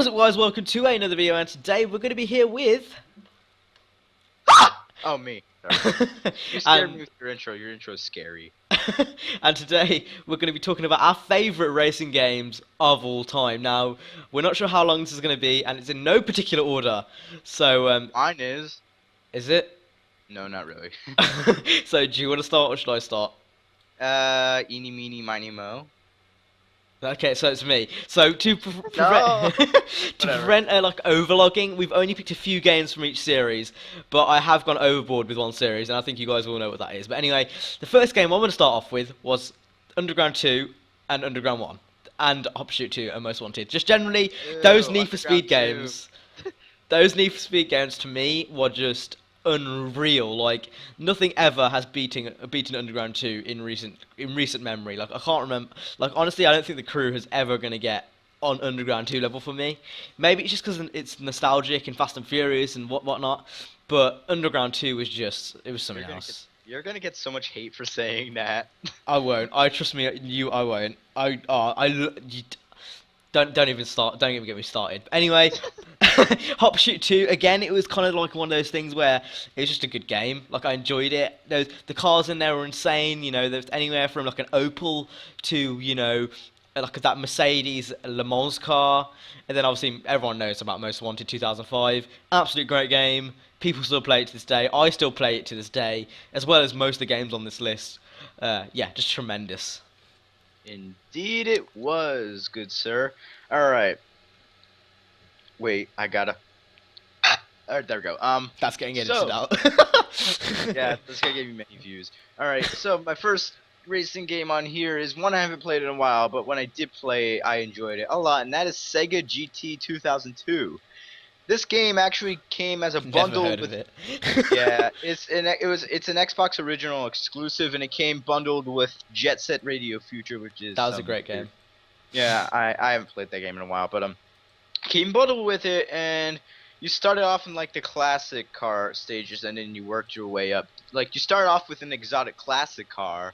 What is it, guys? Welcome to another video, and today we're going to be here with... Oh, me. Sorry. You scared me with your intro. Your intro is scary. And today we're going to be talking about our favourite racing games of all time. Now, we're not sure how long this is going to be, and it's in no particular order. So, Mine is. is it? No, not really. So, do you want to start, or should I start? Eeny, meeny, miny, mo. Okay, so it's me. So to No! prevent like overlogging, we've only picked a few games from each series, but I have gone overboard with one series, and I think you guys all know what that is. But anyway, the first game I'm going to start off with was Underground 2 and Underground 1, and Hop Shoot 2 and Most Wanted. Just generally, those Need for Speed games, those Need for Speed games to me were just unreal. Like nothing ever has beaten Underground 2 in recent memory. Like I can't remember. Like honestly, I don't think the crew has ever gonna get on Underground 2 level for me. Maybe it's just because it's nostalgic and Fast and Furious and whatnot. But Underground 2 was just something else. You're gonna get so much hate for saying that. I won't. I trust me. I won't. Don't even start. Don't even get me started. But anyway, Hop Shoot 2 again. It was kind of like one of those things where it was just a good game. Like I enjoyed it. The cars in there were insane. You know, there's anywhere from like an Opel to like that Mercedes Le Mans car, and then obviously everyone knows about Most Wanted 2005. Absolute great game. People still play it to this day. I still play it to this day, as well as most of the games on this list. Yeah, just tremendous. Indeed it was, good sir. Alright. Wait, I gotta... Alright, there we go. That's getting edited out. Yeah, that's gonna give you many views. Alright, so my first racing game on here is one I haven't played in a while, but when I did play, I enjoyed it a lot, and that is Sega GT 2002. This game actually came as a bundle with it. Yeah, it's an Xbox original exclusive, and it came bundled with Jet Set Radio Future, which is that was a great game. Yeah, I haven't played that game in a while, but came bundled with it, and you started off in like the classic car stages, and then you worked your way up. Like you started off with an exotic classic car,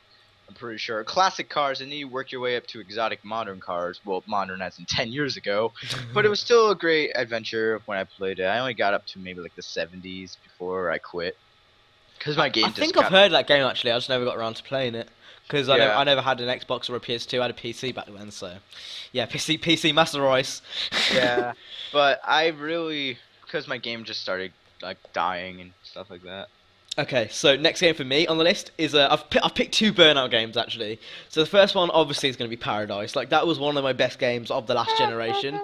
I'm pretty sure, classic cars, and then you work your way up to exotic modern cars. Well, modern as in 10 years ago, but it was still a great adventure when I played it. I only got up to maybe like the 70s before I quit. Because my game I think I've heard that game actually, I just never got around to playing it. Because I never had an Xbox or a PS2, I had a PC back then, so... Yeah, PC Master Race. Yeah, but I really... Because my game just started like dying and stuff like that. Okay, so next game for me on the list is I've picked two Burnout games actually. So the first one obviously is going to be Paradise. Like that was one of my best games of the last generation.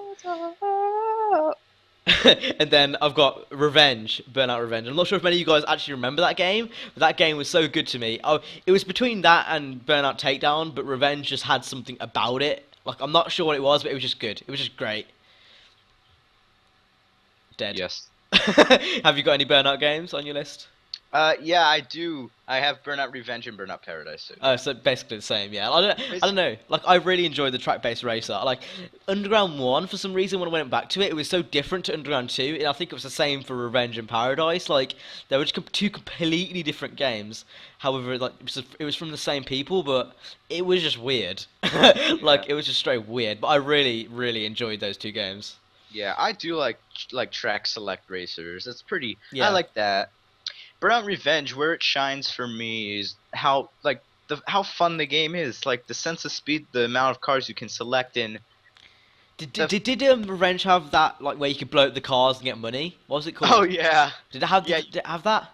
And then I've got Burnout Revenge. I'm not sure if many of you guys actually remember that game, but that game was so good to me. It was between that and Burnout Takedown, but Revenge just had something about it. Like I'm not sure what it was, but it was just good. It was just great. Dead. Yes. Have you got any Burnout games on your list? Yeah, I do. I have Burnout Revenge and Burnout Paradise. So. Oh, so basically the same, yeah. I don't know. Like, I really enjoyed the track-based racer. Like, Underground 1, for some reason, when I went back to it, it was so different to Underground 2, and I think it was the same for Revenge and Paradise. Like, they were just two completely different games. However, like, it was from the same people, but it was just weird. Like, it was just straight weird. But I really, really enjoyed those two games. Yeah, I do like track select racers. That's pretty... Yeah. I like that. Burnout Revenge, where it shines for me is how how fun the game is, like the sense of speed, the amount of cars you can select in. Did Revenge have that like where you could blow up the cars and get money? What was it called? Oh yeah. Did it have that?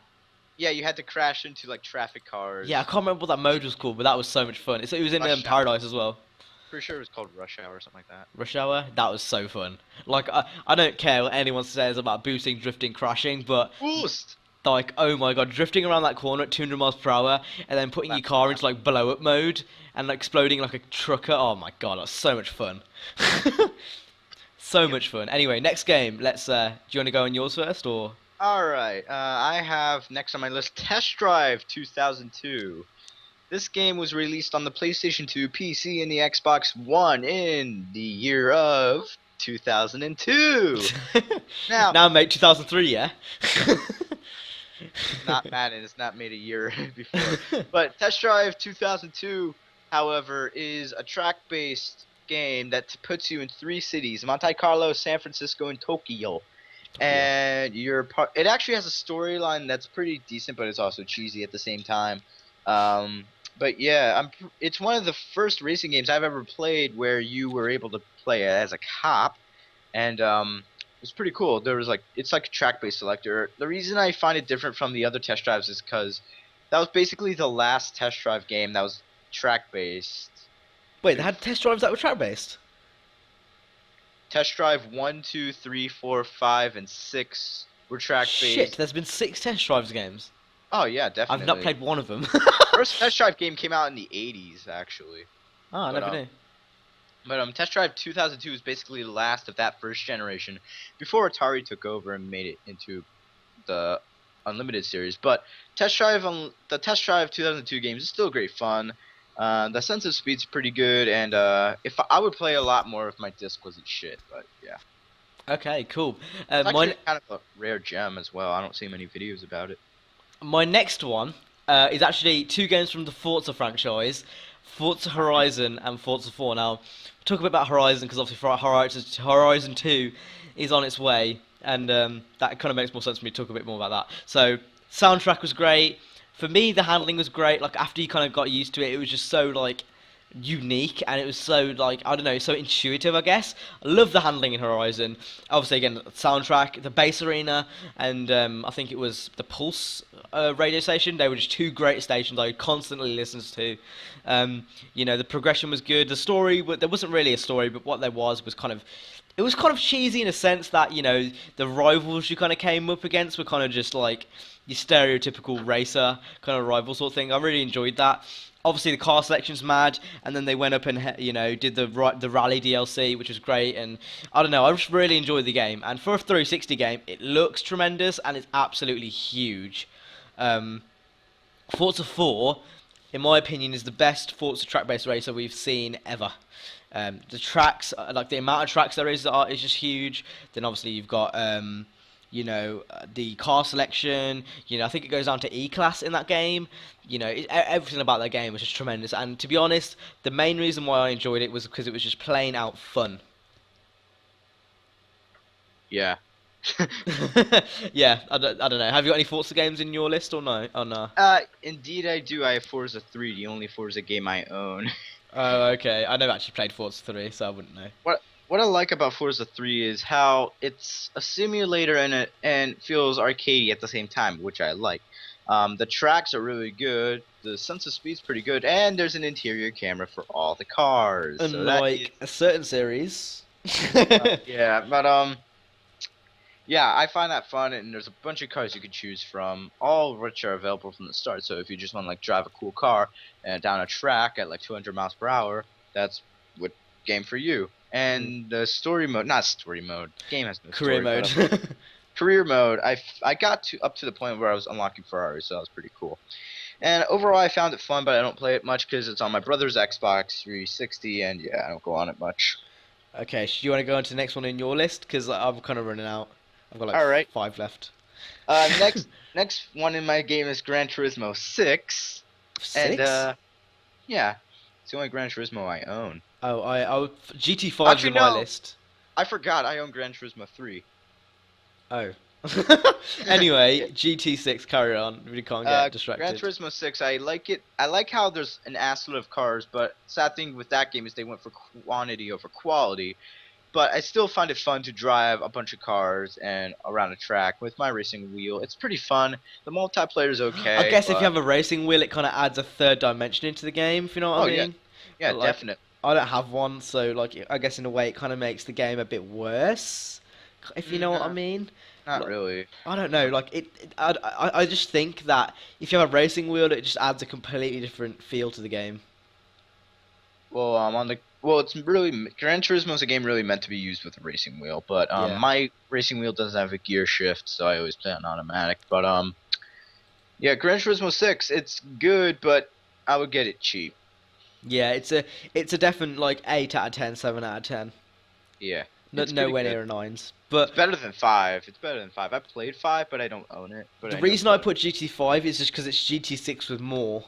Yeah, you had to crash into like traffic cars. Yeah, I can't remember what that mode was called, but that was so much fun. It was in Paradise as well. Pretty sure it was called Rush Hour or something like that. Rush Hour? That was so fun. Like I don't care what anyone says about boosting, drifting, crashing, but Boost. Like, oh my god, drifting around that corner at 200 miles per hour and then putting your car into like blow up mode and like exploding like a trucker. Oh my god, that's so much fun. So much fun. Anyway, next game. Let's do you want to go on yours first or? Alright, I have next on my list Test Drive 2002. This game was released on the PlayStation 2, PC, and the Xbox One in the year of 2002. Now mate, 2003, yeah? Not Madden, it's not made a year before. But Test Drive 2002, however, is a track-based game that puts you in 3 cities: Monte Carlo, San Francisco, and Tokyo. And it actually has a storyline that's pretty decent, but it's also cheesy at the same time. But yeah, it's one of the first racing games I've ever played where you were able to play as a cop, and it's pretty cool. It's like a track-based selector. The reason I find it different from the other test drives is because that was basically the last test drive game that was track-based. Wait, they had test drives that were track-based? Test drive 1, 2, 3, 4, 5, and 6 were track-based. Shit, there's been 6 test drives games. Oh yeah, definitely. I've not played one of them. First test drive game came out in the 80s, actually. Oh, I never knew. But Test Drive 2002 is basically the last of that first generation, before Atari took over and made it into the Unlimited series. But the Test Drive 2002 games is still great fun. The sense of speed's pretty good, and if I would play a lot more if my disc wasn't shit. But yeah. Okay, cool. It's actually kind of a rare gem as well. I don't see many videos about it. My next one is actually 2 games from the Forza franchise, Forza Horizon and Forza 4. Now, we'll talk a bit about Horizon because obviously Horizon 2 is on its way, and that kind of makes more sense for me to talk a bit more about that. So, soundtrack was great. For me, the handling was great. Like, after you kind of got used to it, it was just so, like, unique, and it was so, like, I don't know, so intuitive, I guess. I love the handling in Horizon. Obviously, again, the soundtrack, the bass arena, and I think it was the Pulse radio station. They were just 2 great stations I constantly listened to. You know, the progression was good. The story, there wasn't really a story, but what there was kind of, it was kind of cheesy in a sense that, you know, the rivals you kind of came up against were kind of just like your stereotypical racer kind of rival sort of thing. I really enjoyed that. Obviously, the car selection's mad, and then they went up and, you know, did the rally DLC, which was great, and I don't know, I just really enjoyed the game. And for a 360 game, it looks tremendous, and it's absolutely huge. Forza 4, in my opinion, is the best Forza track-based racer we've seen ever. The tracks, like the amount of tracks there is just huge. Then obviously you've got, you know, the car selection. You know, I think it goes down to E-Class in that game. You know, everything about that game was just tremendous. And to be honest, the main reason why I enjoyed it was because it was just plain out fun. Yeah. Yeah, I don't know. Have you got any Forza games in your list or no? Oh no. Indeed I do. I have Forza 3, the only Forza game I own. Oh, okay. I never actually played Forza 3, so I wouldn't know. What I like about Forza 3 is how it's a simulator and feels arcadey at the same time, which I like. The tracks are really good, the sense of speed's pretty good, and there's an interior camera for all the cars. Unlike a certain series. Yeah, but yeah, I find that fun, and there's a bunch of cars you can choose from, all of which are available from the start. So if you just want to like drive a cool car and down a track at like 200 miles per hour, that's what game for you. And the story mode, not story mode, the game has no Career story mode. career mode, I got up to the point where I was unlocking Ferraris, so that was pretty cool. And overall, I found it fun, but I don't play it much because it's on my brother's Xbox 360, and yeah, I don't go on it much. Okay, do you want to go on to the next one in your list? Because I'm kind of running out. I've got like All right. 5 left. Next one in my game is Gran Turismo 6. 6? And yeah, it's the only Gran Turismo I own. Oh, GT5's in my list. I forgot I own Gran Turismo 3. Oh. Anyway, GT6, carry on. We can't get distracted. Gran Turismo 6, I like it. I like how there's an assload of cars, but sad thing with that game is they went for quantity over quality. But I still find it fun to drive a bunch of cars and around a track with my racing wheel. It's pretty fun. The multiplayer is okay. I guess if you have a racing wheel, it kind of adds a third dimension into the game, if you know what I mean. Yeah, like, definitely. I don't have one, so like I guess in a way it kind of makes the game a bit worse, if you know what I mean. Not really. I don't know. Like I just think that if you have a racing wheel, it just adds a completely different feel to the game. Well, it's really Gran Turismo is a game really meant to be used with a racing wheel, but my racing wheel doesn't have a gear shift, so I always play on automatic. But yeah, Gran Turismo 6, it's good, but I would get it cheap. Yeah, it's a definite like 8 out of 10, 7 out of 10. Yeah. Nowhere near a 9s. But it's better than 5. It's better than 5. I played 5, but I don't own it. But the reason I put GT5 is just because it's GT6 with more.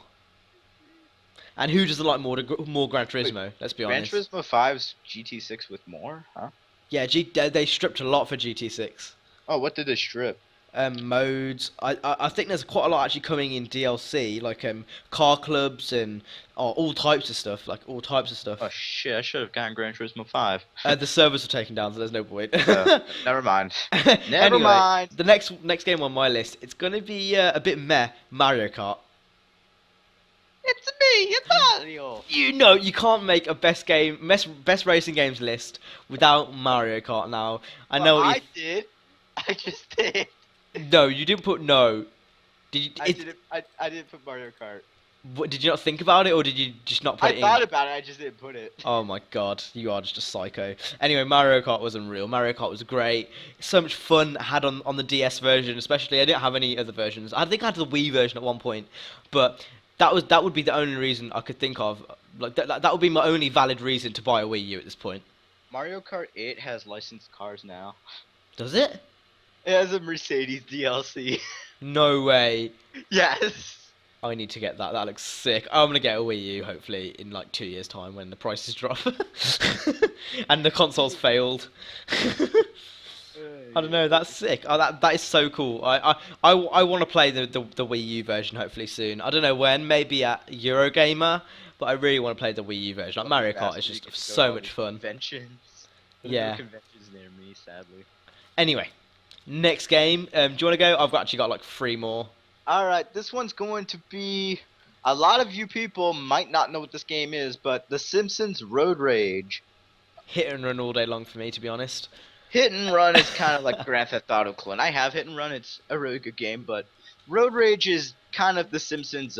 And who doesn't like more Gran Turismo? Let's be Gran honest. Turismo 5's GT6 with more, huh? Yeah, they stripped a lot for GT6. Oh, what did they strip? Modes. I think there's quite a lot actually coming in DLC, like car clubs and all types of stuff, like all types of Oh stuff. shit, I should have gotten Gran Turismo 5. The servers are taken down, so there's no point. Never mind. Never Anyway, mind. the next game on my list, it's gonna be a bit meh. Mario Kart. It's me, it's Mario. You know you can't make a best racing games list without Mario Kart. Now I know Well, what I did. I just did. no, you didn't put no. Did you? I didn't put Mario Kart. Did you not think about it, or did you just not put it I in? thought about it, I just didn't put it. Oh my god, you are just a psycho. Anyway, Mario Kart was unreal. Mario Kart was great. So much fun I had on the DS version, especially. I didn't have any other versions. I think I had the Wii version at one point, but that would be the only reason I could think of. Like that would be my only valid reason to buy a Wii U at this point. Mario Kart 8 has licensed cars now. Does it? It has a Mercedes DLC. No way. Yes. I need to get that. That looks sick. I'm gonna get a Wii U hopefully in like 2 years' time when the prices drop and the console's failed. I don't know. That's sick. Oh, that is so cool. I want to play the Wii U version hopefully soon. I don't know when. Maybe at Eurogamer. But I really want to play the Wii U version. Like Mario Kart is just so much fun. Conventions. Yeah. No conventions near me, sadly. Anyway, next game. Do you want to go? I've actually got like 3 more. Alright, this one's going to be... A lot of you people might not know what this game is, but The Simpsons Road Rage. Hit and run all day long for me, to be honest. Hit and Run is kind of like Grand Theft Auto clone. I have Hit and Run, it's a really good game, but Road Rage is kind of The Simpsons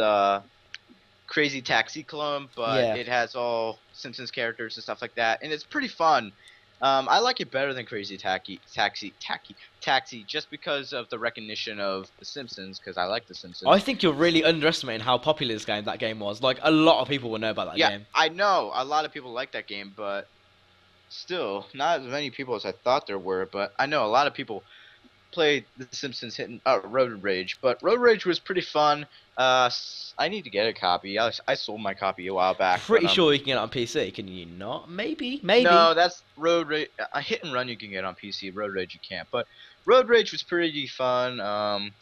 Crazy Taxi clone, but Yeah. it has all Simpsons characters and stuff like that, and it's pretty fun. I like it better than Crazy Taxi, just because of the recognition of The Simpsons, because I like The Simpsons. I think you're really underestimating how popular that game was. Like a lot of people will know about that game. I know a lot of people like that game, but still, not as many people as I thought there were. But I know a lot of people played The Simpsons Road Rage, but Road Rage was pretty fun. I need to get a copy. I sold my copy a while back. Pretty but, sure you can get it on PC. Can you not? Maybe. Maybe. No, that's Road Rage. Hit and Run you can get on PC. Road Rage you can't. But Road Rage was pretty fun,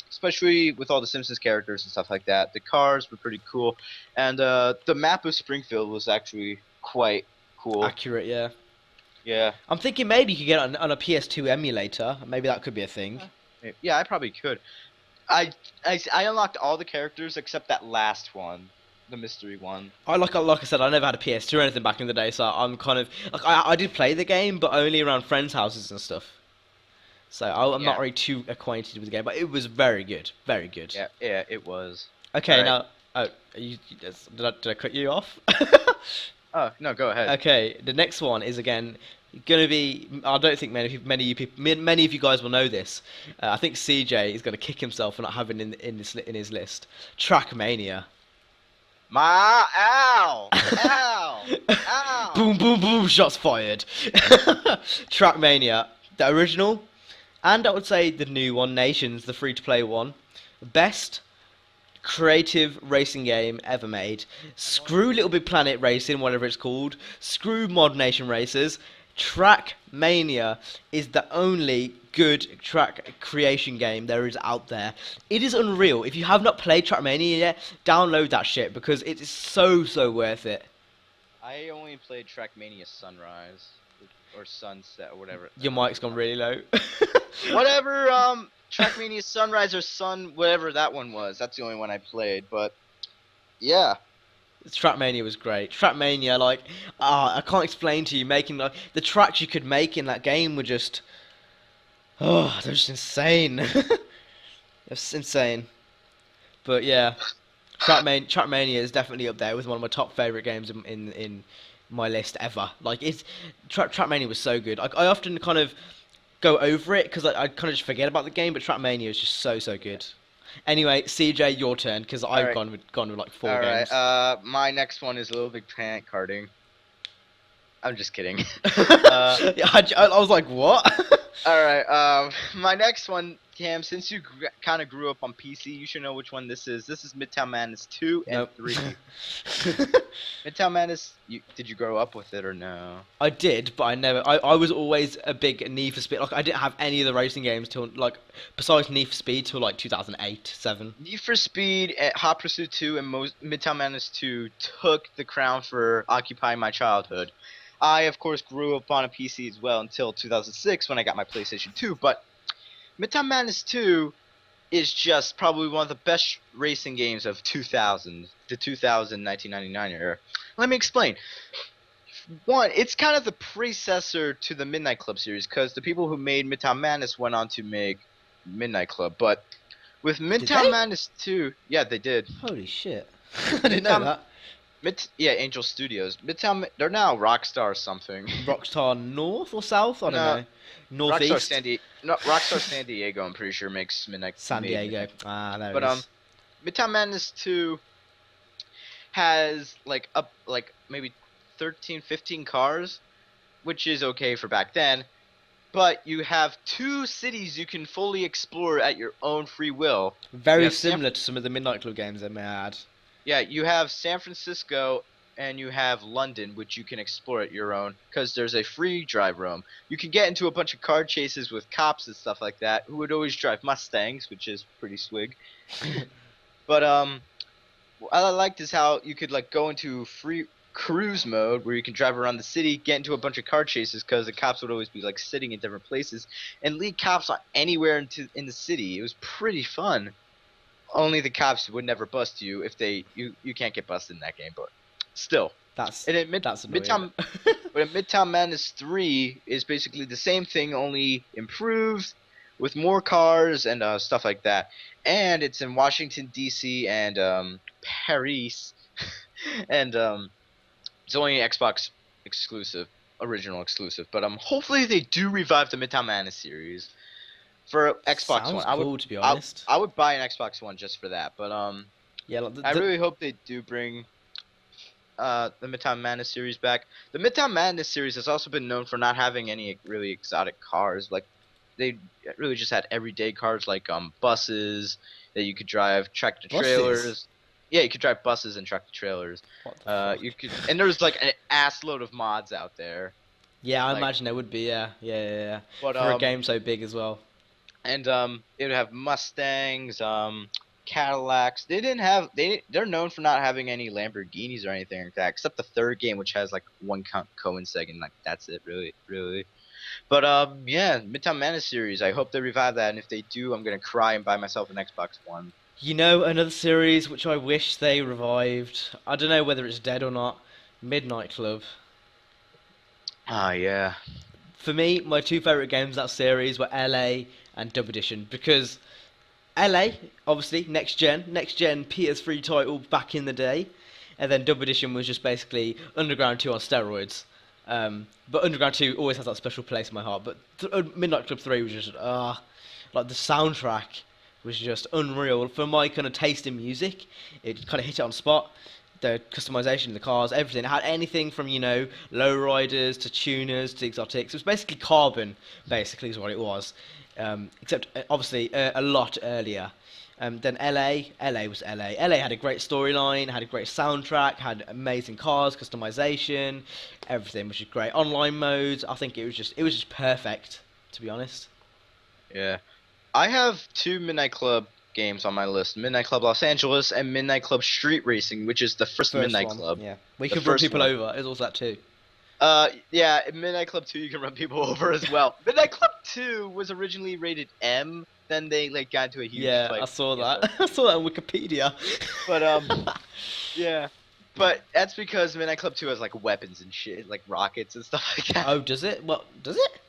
especially with all the Simpsons characters and stuff like that. The cars were pretty cool, and the map of Springfield was actually quite cool. Accurate, yeah. Yeah. I'm thinking maybe you could get it on a PS2 emulator. Maybe that could be a thing. Yeah, I probably could. I unlocked all the characters except that last one, the mystery one. Like I said, I never had a PS2 or anything back in the day, so I'm kind of like I did play the game, but only around friends' houses and stuff. So I'm not really too acquainted with the game, but it was very good, very good. Yeah, it was. Okay, All right. now, did I cut you off? Oh no, go ahead. Okay, the next one is again gonna be. I don't think many of you guys will know this. I think CJ is gonna kick himself for not having in his list. Trackmania. Ow, ow, ow. Boom, boom, boom! Shots fired. Trackmania, the original, and I would say the new one, Nations, the free-to-play one, best creative racing game ever made. Screw Little Big Planet Racing, whatever it's called. Screw Mod Nation Racers. Trackmania is the only good track creation game there is out there. It is unreal. If you have not played Trackmania yet, download that shit because it is so worth it. I only played Trackmania Sunrise or Sunset or whatever. Your mic's gone really low. Whatever, Trackmania Sunrise or Sun, whatever that one was. That's the only one I played, but yeah. Trackmania was great. Trackmania, like, I can't explain to you, making like the tracks you could make in that game were just, they're just insane. It's insane. But yeah, Trackmania is definitely up there with one of my top favorite games in my list ever. Like, Trackmania was so good. I often kind of go over it because I kind of just forget about the game, but Trackmania is just so good. Anyway, CJ, your turn because I've gone with like 4 games. Alright, my next one is Little Big Planet karting. I'm just kidding. Yeah, I was like, what? All right. My next one, Cam. Since you kind of grew up on PC, you should know which one this is. This is Midtown Madness 2 and Nope. 3. Midtown Madness. Did you grow up with it or no? I did, but I never. I was always a big Need for Speed. Like I didn't have any of the racing games till like besides Need for Speed till like 2008, 7. Need for Speed, Hot Pursuit 2, and Midtown Madness 2 took the crown for occupying my childhood. I, of course, grew up on a PC as well until 2006 when I got my PlayStation 2. But Midtown Madness 2 is just probably one of the best racing games of 2000, the 1999 era. Let me explain. One, it's kind of the predecessor to the Midnight Club series because the people who made Midtown Madness went on to make Midnight Club. But with Midtown Madness 2, yeah, they did. Holy shit! I didn't know that. Yeah, Angel Studios. Midtown, they're now Rockstar or something. Rockstar North or South? I don't know. Northeast. Rockstar San Diego. I'm pretty sure makes Midnight. San Diego. There But it is. Midtown Madness 2 has like maybe 13, 15 cars, which is okay for back then. But you have 2 cities you can fully explore at your own free will. Very similar to some of the Midnight Club games, I may add. Yeah, you have San Francisco and you have London, which you can explore at your own, because there's a free drive roam. You can get into a bunch of car chases with cops and stuff like that, who would always drive Mustangs, which is pretty swig. But what I liked is how you could like go into free cruise mode where you can drive around the city, get into a bunch of car chases because the cops would always be like sitting in different places, and lead cops on anywhere in the city. It was pretty fun. Only the cops would never bust you if you can't get busted in that game, but still. That's annoying. Midtown. But in Midtown Madness 3 is basically the same thing, only improved with more cars and stuff like that. And it's in Washington D.C. and Paris, and it's only Xbox exclusive, original exclusive. But hopefully they do revive the Midtown Madness series for Xbox Sounds One. cool, to be honest. I would buy an Xbox One just for that. But yeah, like I really hope they do bring the Midtown Madness series back. The Midtown Madness series has also been known for not having any really exotic cars. Like they really just had everyday cars like buses that you could drive, tractor trailers. Buses? Yeah, you could drive buses and tractor trailers. What the fuck? You could, and there's like an ass load of mods out there. Yeah, I like- imagine there would be. Yeah. But For a game so big as well. and it would have Mustangs, Cadillacs. They're known for not having any Lamborghinis or anything like that, except the third game, which has like one Cohen second. Like that's it, really. But yeah, Midtown Madness series. I hope they revive that, and if they do, I'm gonna cry and buy myself an Xbox One. You know, another series which I wish they revived. I don't know whether it's dead or not. Midnight Club. Ah, yeah. For me, my 2 favourite games of that series were LA and Dub Edition, because LA, obviously, next gen PS3 title back in the day, and then Dub Edition was just basically Underground 2 on steroids. But Underground 2 always has that special place in my heart. But Midnight Club 3 was just like the soundtrack was just unreal for my kind of taste in music. It kind of hit it on spot. The customization, the cars, everything. It had anything from, you know, lowriders to tuners to exotics. It was basically Carbon, basically, is what it was. Except, obviously, a lot earlier. Then LA was LA. LA had a great storyline, had a great soundtrack, had amazing cars, customization, everything was just great. Online modes, I think it was just perfect, to be honest. Yeah. I have 2 Midnight Club games on my list: Midnight Club Los Angeles and Midnight Club Street Racing, which is the first Midnight one, Club. yeah. We The could run first people one. over. It was also that too. Yeah, in Midnight Club 2 you can run people over as well. Midnight Club 2 was originally rated M, then they like got into a huge Yeah, fight. I saw that. I saw that on Wikipedia. But yeah. But that's because Midnight Club 2 has like weapons and shit, like rockets and stuff like that. Oh, does it? What does it?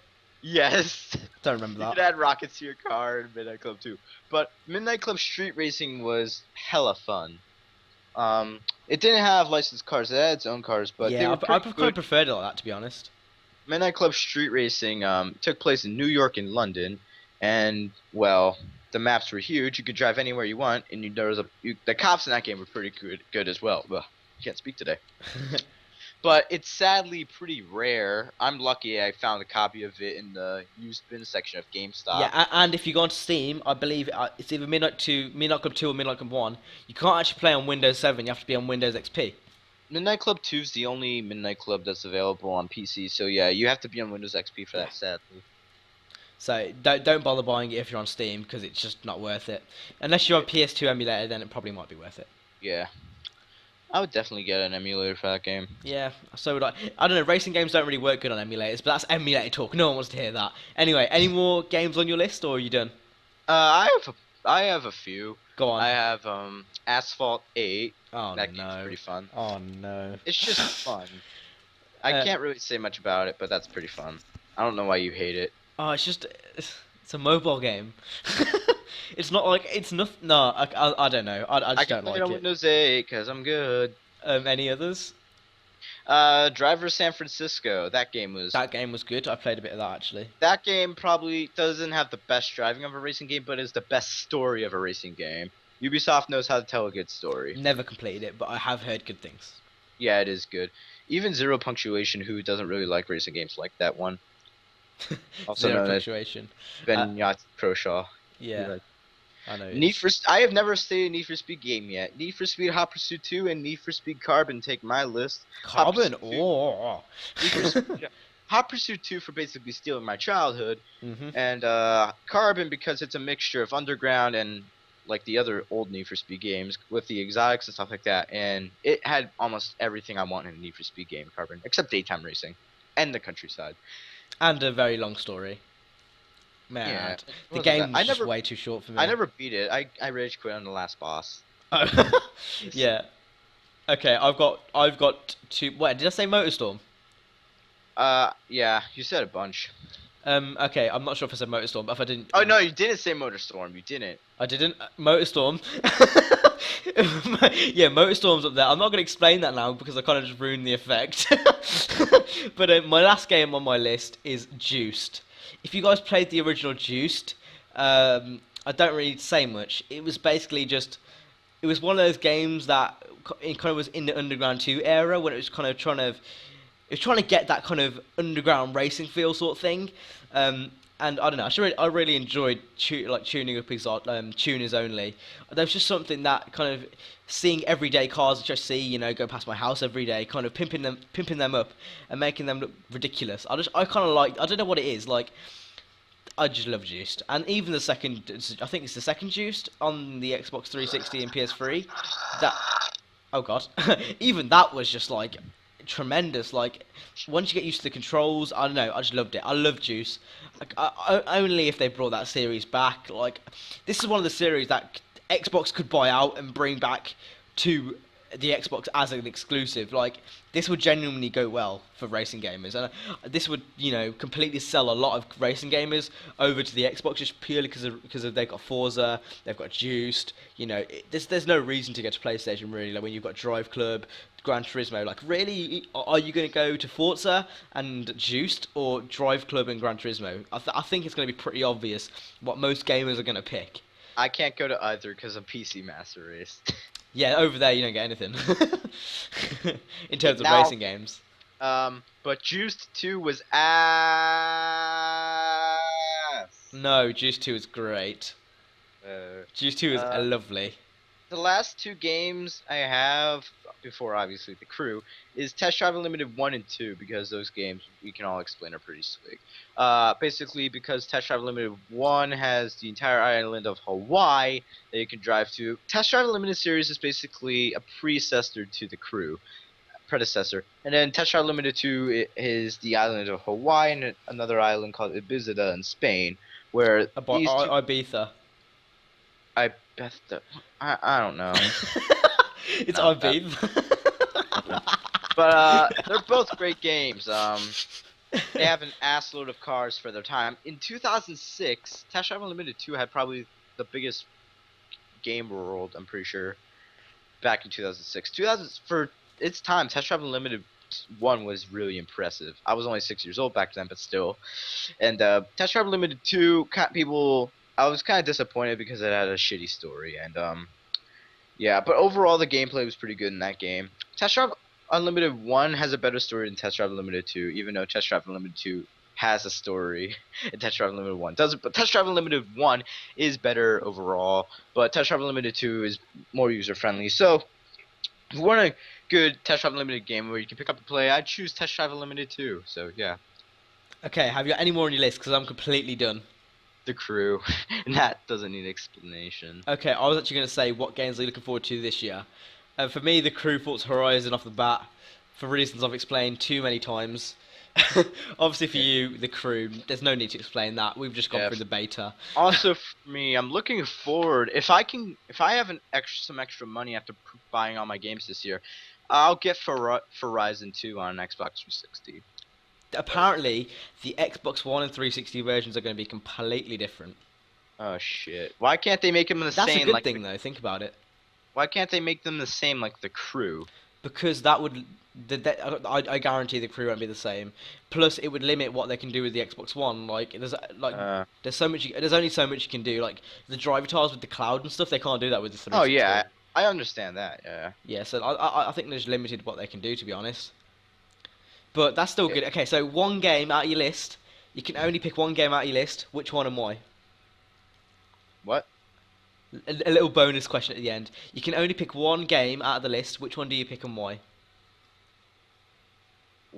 Yes. Don't remember You that. could add rockets to your car in Midnight Club 2. But Midnight Club Street Racing was hella fun. It didn't have licensed cars; it had its own cars, but they Yeah, were I pretty kind good. of preferred it like that, to be honest. Midnight Club Street Racing took place in New York and London, and well, the maps were huge. You could drive anywhere you want, and the cops in that game were pretty good as well. Ugh, can't speak today. but it's sadly pretty rare. I'm lucky I found a copy of it in the used bin section of GameStop. Yeah, and if you go onto Steam, I believe it's either Midnight 2, Midnight Club 2 or Midnight Club 1. You can't actually play on Windows 7, you have to be on Windows XP. Midnight Club 2 is the only Midnight Club that's available on PC, so yeah, you have to be on Windows XP for Yeah. that, sadly. So don't bother buying it if you're on Steam, because it's just not worth it. Unless you're on PS2 emulator, then it probably might be worth it. Yeah. I would definitely get an emulator for that game. Yeah, so would I. I don't know, racing games don't really work good on emulators, but that's emulator talk. No one wants to hear that. Anyway, any more games on your list, or are you done? I have a few. Go on. I have Asphalt 8. Oh That game's no. pretty fun. Oh no. It's just fun. I can't really say much about it, but that's pretty fun. I don't know why you hate it. Oh, it's a mobile game. It's not like it's not. No, I don't know. I I just can don't play like it on it. Windows 8 because I'm good. Any others? Driver San Francisco. That game was. That game was good. I played a bit of that actually. That game probably doesn't have the best driving of a racing game, but is the best story of a racing game. Ubisoft knows how to tell a good story. Never completed it, but I have heard good things. Yeah, it is good. Even Zero Punctuation, who doesn't really like racing games, like that one. Also Zero known as punctuation. Benyat Proshaw. Yeah, I know. I have never stayed a Need for Speed game yet. Need for Speed Hot Pursuit 2 and Need for Speed Carbon take my list. Carbon. Hot Pursuit 2 Oh. Need for Speed- Hot Pursuit 2 for basically stealing my childhood, Mhm. and Carbon because it's a mixture of underground and like the other old Need for Speed games with the exotics and stuff like that. And it had almost everything I want in a Need for Speed game, Carbon, except daytime racing and the countryside. And a very long story. Man, Yeah, the wasn't game that- I was just never- way too short for me. I never beat it. I rage quit on the last boss. Oh. Yeah. Okay, I've got two. What did I say? Motorstorm. Yeah, you said a bunch. Okay, I'm not sure if I said Motorstorm, but if I didn't. Oh no, you didn't say Motorstorm. You didn't. I didn't. Motorstorm. Yeah, Motorstorm's up there. I'm not going to explain that now because I kind of just ruined the effect. But my last game on my list is Juiced. If you guys played the original Juiced, I don't really say much. It was basically just. It was one of those games that it kind of was in the Underground 2 era when it was kind of trying to. It was trying to get that kind of underground racing feel sort of thing. And I don't know, I really enjoyed tuning up his tuners only. There was just something that kind of seeing everyday cars which I see, go past my house every day, kind of pimping them up and making them look ridiculous. I kind of like, I don't know what it is, like, I just love Juiced. And even the second, I think it's the second Juiced on the Xbox 360 and PS3. That, oh god, even that was just like tremendous. Like once you get used to the controls, I don't know, I just loved it. I love Juice. Like, only if they brought that series back. Like this is one of the series that Xbox could buy out and bring back to the Xbox as an exclusive. Like this would genuinely go well for racing gamers, and this would completely sell a lot of racing gamers over to the Xbox just purely because they've got Forza, they've got Juiced. There's no reason to get to PlayStation really. Like when you've got Drive Club, Gran Turismo. Like really, are you going to go to Forza and Juiced or Drive Club and Gran Turismo? I think it's going to be pretty obvious what most gamers are going to pick. I can't go to either because I'm PC Master Race. Yeah, over there you don't get anything in terms of Now- racing games. But Juiced 2 was ass. No, Juice 2 is great. Juice 2 is lovely. The last two games I have, before obviously the crew, is Test Drive Unlimited 1 and 2, because those games, we can all explain, are pretty slick. Basically, because Test Drive Unlimited 1 has the entire island of Hawaii that you can drive to. Test Drive Unlimited series is basically a predecessor to the crew. And then Test Drive Unlimited 2 is the island of Hawaii and another island called Ibiza in Spain, where these two... Ibiza. I don't know. It's No, Ibiza. But they're both great games. They have an assload of cars for their time. In 2006, Test Drive Unlimited 2 had probably the biggest game world, I'm pretty sure, back in 2006. For its time, Test Drive Unlimited 1 was really impressive. I was only 6 years old back then, but still. And Test Drive Unlimited 2, I was kind of disappointed because it had a shitty story. And yeah, but overall the gameplay was pretty good in that game. Test Drive Unlimited 1 has a better story than Test Drive Unlimited 2, even though Test Drive Unlimited 2 has a story, and Test Drive Unlimited 1 doesn't. But Test Drive Unlimited 1 is better overall, but Test Drive Unlimited 2 is more user friendly. So, if you want a good Test Drive Unlimited game where you can pick up and play, I'd choose Test Drive Unlimited 2. So yeah, Okay, have you got any more on your list? Because I'm completely done. The Crew, and that doesn't need explanation. Okay, I was actually going to say what games are you looking forward to this year? For me, The Crew, Forza Horizon off the bat, for reasons I've explained too many times. Obviously for you, The Crew, there's no need to explain that. We've just gone through the beta. Also for me, I'm looking forward. If I have some extra money after buying all my games this year, I'll get Horizon 2 on Xbox 360. Apparently, the Xbox One and 360 versions are going to be completely different. Oh shit! Why can't they make them the That's same? That's a good thing, though. Think about it. Why can't they make them the same like The Crew? Because that would, I guarantee The Crew won't be the same. Plus, it would limit what they can do with the Xbox One. There's so much. There's only so much you can do. Like the driver tiles with the cloud and stuff, they can't do that with the 360. Oh yeah, I understand that. Yeah. Yeah, so I think there's limited what they can do, to be honest. But that's still good. Okay, so one game out of your list. You can only pick one game out of your list. Which one and why? What? A little bonus question at the end. You can only pick one game out of the list. Which one do you pick and why?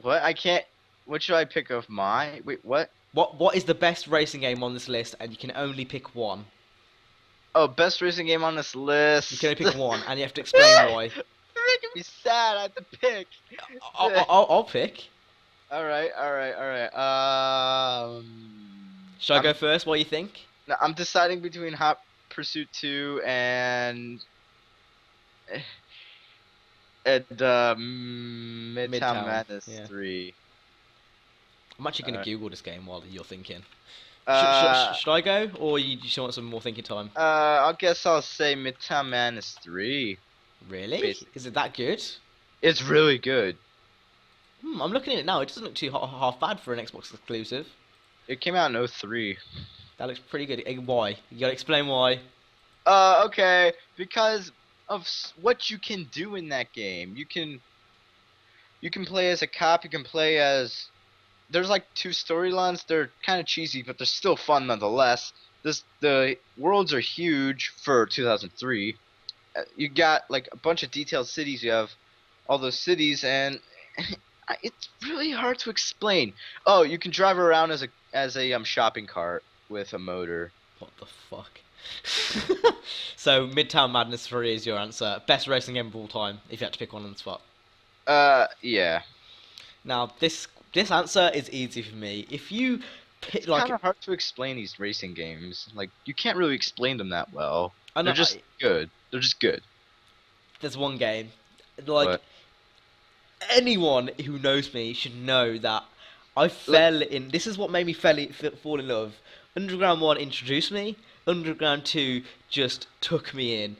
What? I can't. What should I pick of my? Wait, what? What is the best racing game on this list? And you can only pick one. Oh, best racing game on this list. You can only pick one, and you have to explain why. You're making me sad. I have to pick. I'll pick. All right. Should I go first? What do you think? No, I'm deciding between Hot Pursuit 2 and Midtown Madness 3. I'm actually going to Google this game while you're thinking. Uh, should I go, or you just want some more thinking time? I guess I'll say Midtown Madness 3. Really? Basically. Is it that good? It's really good. I'm looking at it now. It doesn't look too half bad for an Xbox exclusive. It came out in 03. That looks pretty good. Why? You gotta explain why. Okay, because of what you can do in that game. You can play as a cop. You can play as. There's like 2 storylines. They're kind of cheesy, but they're still fun nonetheless. The worlds are huge for 2003. You got like a bunch of detailed cities. You have all those cities, and it's really hard to explain. Oh, you can drive around as a shopping cart with a motor. What the fuck? So Midtown Madness 3 is your answer. Best racing game of all time, if you had to pick one on the spot. Yeah. Now this answer is easy for me. If you pick like, it's kind of hard to explain these racing games. Like you can't really explain them that well. They're just good. They're just good. There's one game, like What? Anyone who knows me should know that I fell in. This is what made me fall in love. Underground 1 introduced me. Underground 2 just took me in.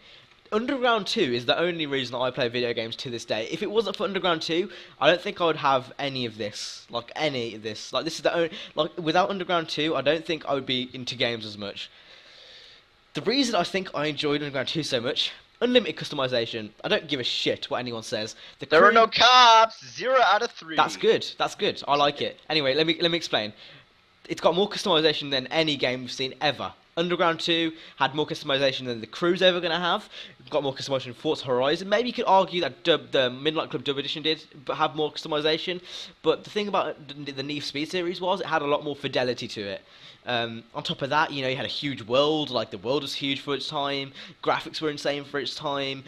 Underground 2 is the only reason I play video games to this day. If it wasn't for Underground 2, I don't think I would have any of this. Like, any of this. Like, this is the only... Like, without Underground 2, I don't think I would be into games as much. The reason I think I enjoyed Underground 2 so much... Unlimited customization. I don't give a shit what anyone says. There are no cops! 0 out of 3. That's good. That's good. I like it. Anyway, let me explain. It's got more customization than any game we've seen ever. Underground 2 had more customization than The Crew's ever going to have. Got more customization than Forza Horizon. Maybe you could argue that the Midnight Club Dub Edition did have more customization. But the thing about the Need for Speed series was it had a lot more fidelity to it. On top of that, you had a huge world. Like, the world was huge for its time. Graphics were insane for its time.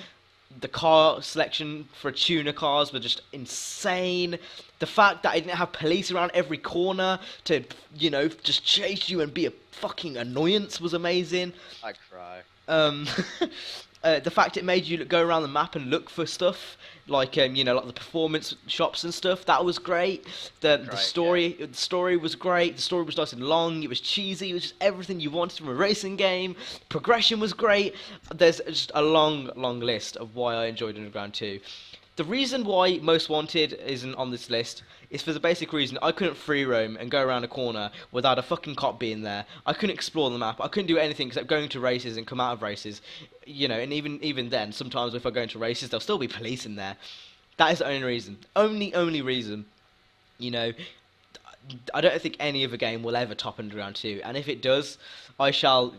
The car selection for tuner cars were just insane. The fact that I didn't have police around every corner to, just chase you and be a fucking annoyance was amazing. I cry. The fact it made you go around the map and look for stuff, like like the performance shops and stuff, that was great. The story was great. The story was nice and long. It was cheesy. It was just everything you wanted from a racing game. Progression was great. There's just a long list of why I enjoyed Underground 2. The reason why Most Wanted isn't on this list is for the basic reason I couldn't free roam and go around a corner without a fucking cop being there. I couldn't explore the map. I couldn't do anything except going to races and come out of races. And even then, sometimes if I go into races, there'll still be police in there. That is the only reason. Only reason. You know, I don't think any other game will ever top Underground 2, and if it does, I shall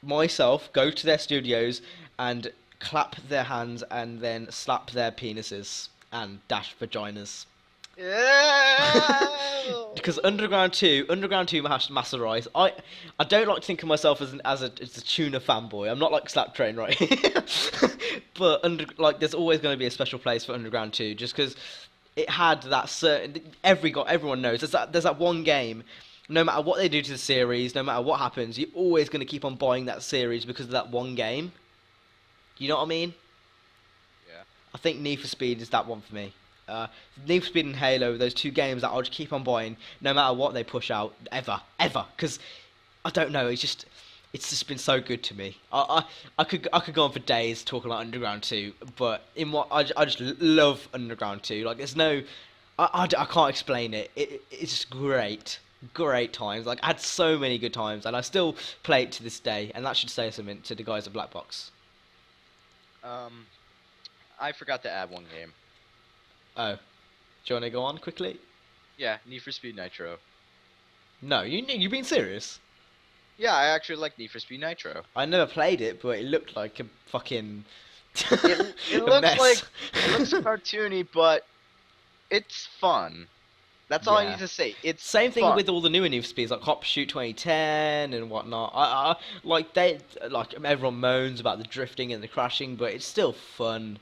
myself go to their studios and clap their hands and then slap their penises and dash vaginas. Yeah. Because Underground 2 Master Rise, I don't like to think of myself as a tuna fanboy. I'm not like Slap Train, right? But there's always going to be a special place for Underground 2, just because it had that certain. Everyone knows there's that one game. No matter what they do to the series, no matter what happens, you're always going to keep on buying that series because of that one game. You know what I mean? Yeah. I think Need for Speed is that one for me. Need for Speed and Halo, those two games that I'll just keep on buying no matter what they push out, ever. Because I don't know, it's just been so good to me. I could go on for days talking about Underground 2, but I just love Underground 2. Like there's no, I can't explain it. It's just great times. Like I had so many good times, and I still play it to this day, and that should say something to the guys at Black Box. I forgot to add one game. Oh, do you want to go on quickly? Yeah, Need for Speed Nitro. No, you being serious? Yeah, I actually like Need for Speed Nitro. I never played it, but it looked like a fucking It a looks mess. like it looks cartoony, but it's fun. That's all I Yeah. need to say. It's Same thing fun. with all the newer Need for Speeds, like Hop Shoot 2010 and whatnot. Like everyone moans about the drifting and the crashing, but it's still fun.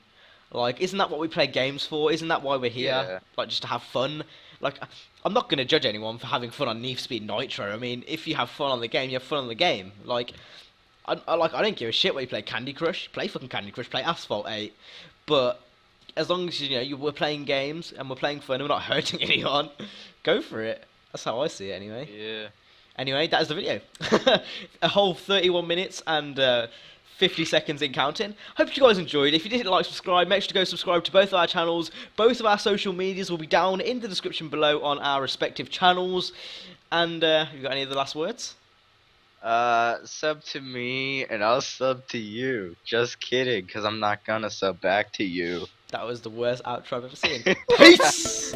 Like, isn't that what we play games for? Isn't that why we're here? Yeah. Like, just to have fun. Like, I'm not gonna judge anyone for having fun on Need for Speed Nitro. I mean, if you have fun on the game, you have fun on the game. Like, I don't give a shit where you play Candy Crush. Play fucking Candy Crush. Play Asphalt 8. But as long as we're playing games and we're playing fun and we're not hurting anyone, go for it. That's how I see it, anyway. Yeah. Anyway, that is the video. A whole 31 minutes and 50 seconds in counting. Hope you guys enjoyed. If you didn't like, subscribe, make sure to go subscribe to both of our channels. Both of our social medias will be down in the description below on our respective channels. And you got any other last words? Sub to me and I'll sub to you. Just kidding, because I'm not gonna sub back to you. That was the worst outro I've ever seen. Peace!